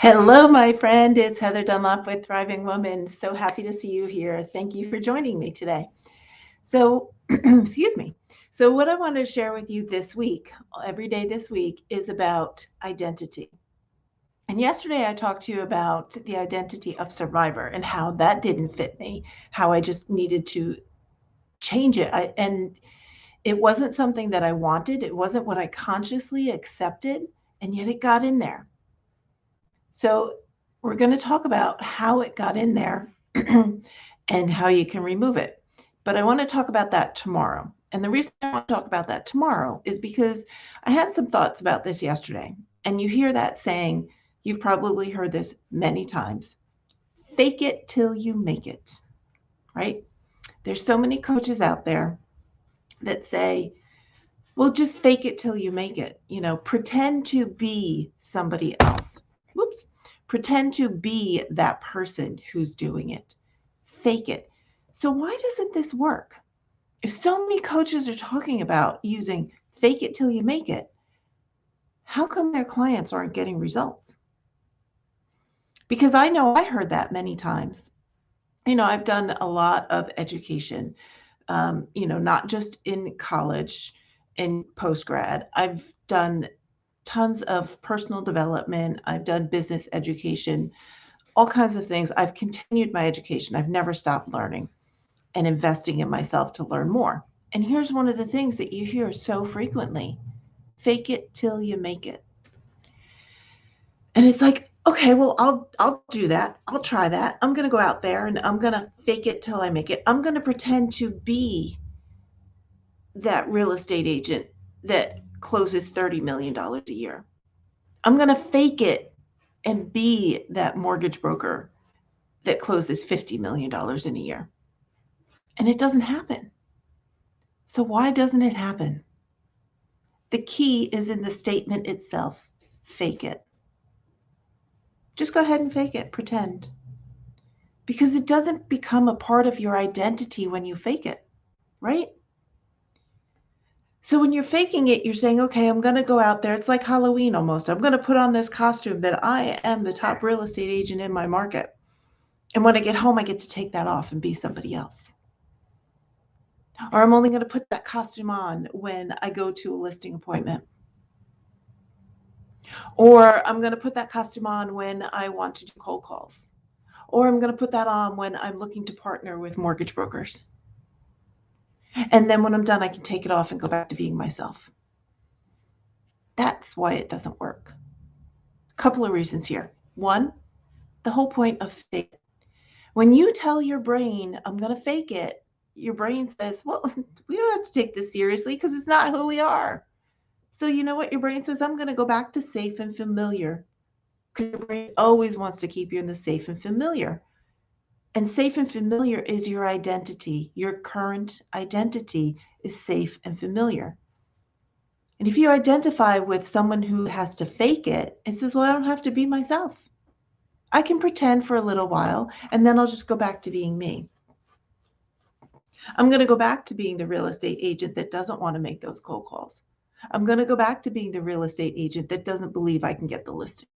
Hello, my friend. It's Heather Dunlop with Thriving Woman. So happy to see you here. Thank you for joining me today. So, excuse me. So, what I want to share with you this week, every day this week, is about identity. And yesterday I talked to you about the identity of survivor and how that didn't fit me, how I just needed to change it. And it wasn't something that I wanted, it wasn't what I consciously accepted, and yet it got in there. So, we're going to talk about how it got in there and how you can remove it. But I want to talk about that tomorrow. And the reason I want to talk about that tomorrow is because I had some thoughts about this yesterday. And you hear that saying, you've probably heard this many times, fake it till you make it, right? There's so many coaches out there that say, well, just fake it till you make it. Pretend to be somebody else. Whoops. Pretend to be that person who's doing it. Fake it. So, why doesn't this work? If so many coaches are talking about using fake it till you make it, how come their clients aren't getting results? Because I know I heard that many times. I've done a lot of education, not just in college and post grad. I've done tons of personal development. I've done business education, all kinds of things. I've continued my education. I've never stopped learning and investing in myself to learn more. And here's one of the things that you hear so frequently: fake it till you make it. And it's like, okay, well, I'll do that. I'll try that. I'm going to go out there and I'm going to fake it till I make it. I'm going to pretend to be that real estate agent that closes $30 million a year. I'm going to fake it and be that mortgage broker that closes $50 million in a year. And it doesn't happen. So why doesn't it happen? The key is in the statement itself. Fake it. Just go ahead and fake it. Pretend. Because it doesn't become a part of your identity when you fake it, right? So when you're faking it, you're saying, okay, I'm going to go out there. It's like Halloween almost. I'm going to put on this costume that I am the top real estate agent in my market. And when I get home, I get to take that off and be somebody else. Or I'm only going to put that costume on when I go to a listing appointment. Or I'm going to put that costume on when I want to do cold calls. Or I'm going to put that on when I'm looking to partner with mortgage brokers. And then when I'm done, I can take it off and go back to being myself. That's why it doesn't work. A couple of reasons here. One, the whole point of fake it. When you tell your brain, I'm going to fake it, your brain says, well, we don't have to take this seriously because it's not who we are. So you know what your brain says? I'm going to go back to safe and familiar, because your brain always wants to keep you in the safe and familiar. And safe and familiar is your identity. Your current identity is safe and familiar. And if you identify with someone who has to fake it, it says, well, I don't have to be myself. I can pretend for a little while, and then I'll just go back to being me. I'm going to go back to being the real estate agent that doesn't want to make those cold calls. I'm going to go back to being the real estate agent that doesn't believe I can get the listing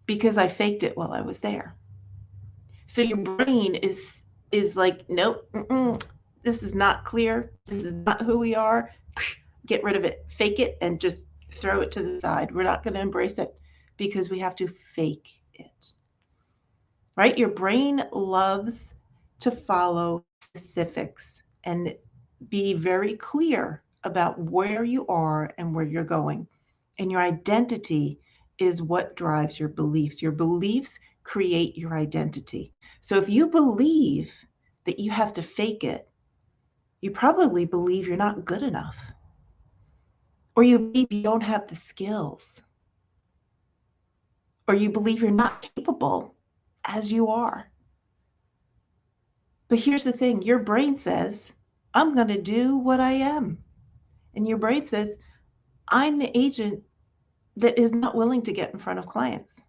because I faked it while I was there. So your brain is like, nope, this is not clear. This is not who we are. Get rid of it. Fake it and just throw it to the side. We're not going to embrace it because we have to fake it. Right? Your brain loves to follow specifics and be very clear about where you are and where you're going. And your identity is what drives your beliefs. Your beliefs create your identity. So if you believe that you have to fake it, you probably believe you're not good enough. Or you believe you don't have the skills. Or you believe you're not capable as you are. But here's the thing, your brain says, I'm going to do what I am. And your brain says, I'm the agent that is not willing to get in front of clients.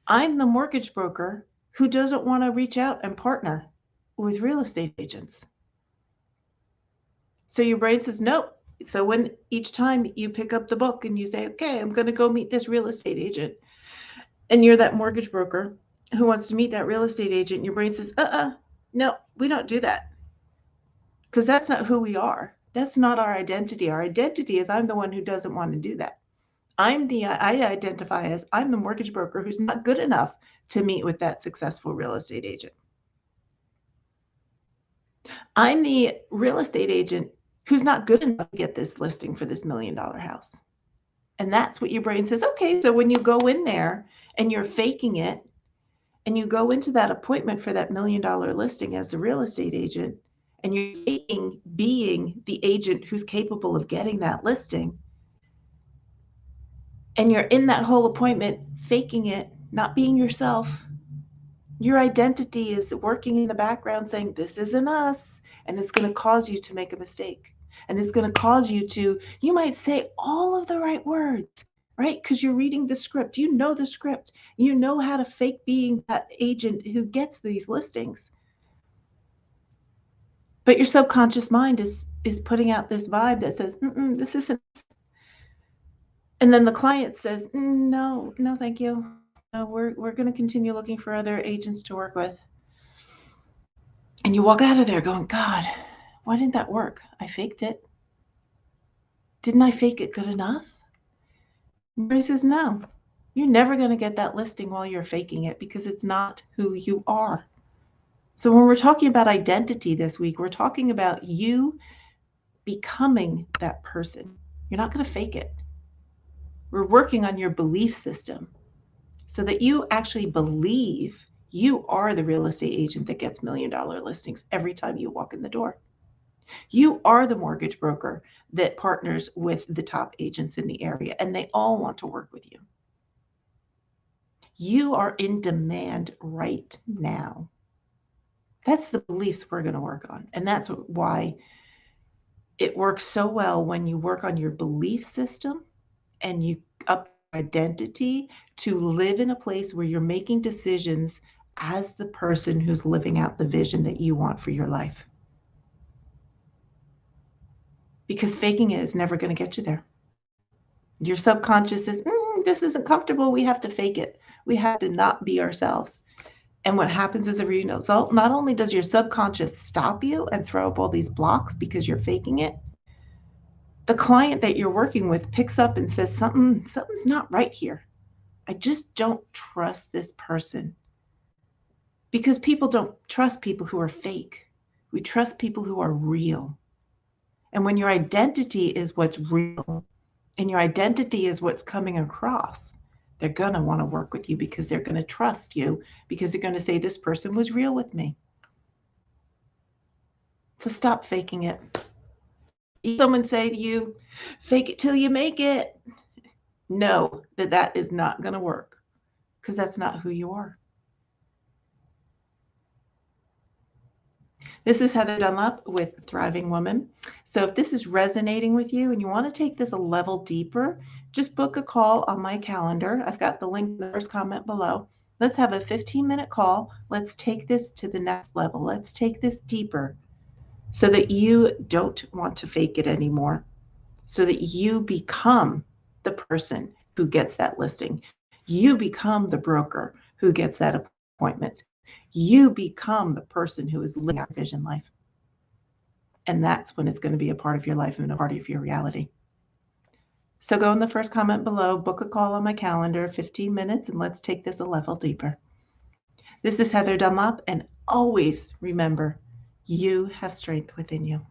I'm the mortgage broker who doesn't want to reach out and partner with real estate agents. So your brain says, nope. So when each time you pick up the book and you say, okay, I'm going to go meet this real estate agent, and you're that mortgage broker who wants to meet that real estate agent, your brain says, no, we don't do that, because that's not who we are. That's not our identity. Our identity is I'm the one who doesn't want to do that. I identify as I'm the mortgage broker who's not good enough to meet with that successful real estate agent. I'm the real estate agent who's not good enough to get this listing for this $1 million house. And that's what your brain says. Okay, so when you go in there and you're faking it, and you go into that appointment for that $1 million listing as the real estate agent, and you're faking being the agent who's capable of getting that listing, and you're in that whole appointment faking it, not being yourself, your identity is working in the background saying, this isn't us. And it's going to cause you to make a mistake. And it's going to cause you to, you might say all of the right words, right? Because you're reading the script. You know the script. You know how to fake being that agent who gets these listings. But your subconscious mind is putting out this vibe that says, this isn't. And then the client says, no, thank you. No, we're going to continue looking for other agents to work with. And you walk out of there going, God, why didn't that work? I faked it. Didn't I fake it good enough? Mary says, no, you're never going to get that listing while you're faking it, because it's not who you are. So when we're talking about identity this week, we're talking about you becoming that person. You're not going to fake it. We're working on your belief system so that you actually believe you are the real estate agent that gets $1 million listings every time you walk in the door. You are the mortgage broker that partners with the top agents in the area, and they all want to work with you. You are in demand right now. That's the beliefs we're going to work on. And that's why it works so well when you work on your belief system and you up identity to live in a place where you're making decisions as the person who's living out the vision that you want for your life. Because faking it is never going to get you there. Your subconscious says, this isn't comfortable. We have to fake it. We have to not be ourselves. And what happens as a result, not only does your subconscious stop you and throw up all these blocks because you're faking it, the client that you're working with picks up and says, something's not right here. I just don't trust this person. Because people don't trust people who are fake. We trust people who are real. And when your identity is what's real and your identity is what's coming across, they're going to want to work with you because they're going to trust you, because they're going to say, this person was real with me. So stop faking it. Someone say to you, fake it till you make it. Know that is not going to work, because that's not who you are. This is Heather Dunlap with Thriving Woman. So if this is resonating with you and you want to take this a level deeper, just book a call on my calendar. I've got the link in the first comment below. Let's have a 15-minute call. Let's take this to the next level. Let's take this deeper so that you don't want to fake it anymore, so that you become the person who gets that listing. You become the broker who gets that appointment. You become the person who is living out vision life. And that's when it's going to be a part of your life and a part of your reality. So go in the first comment below, book a call on my calendar, 15 minutes, and let's take this a level deeper. This is Heather Dunlap, and always remember, you have strength within you.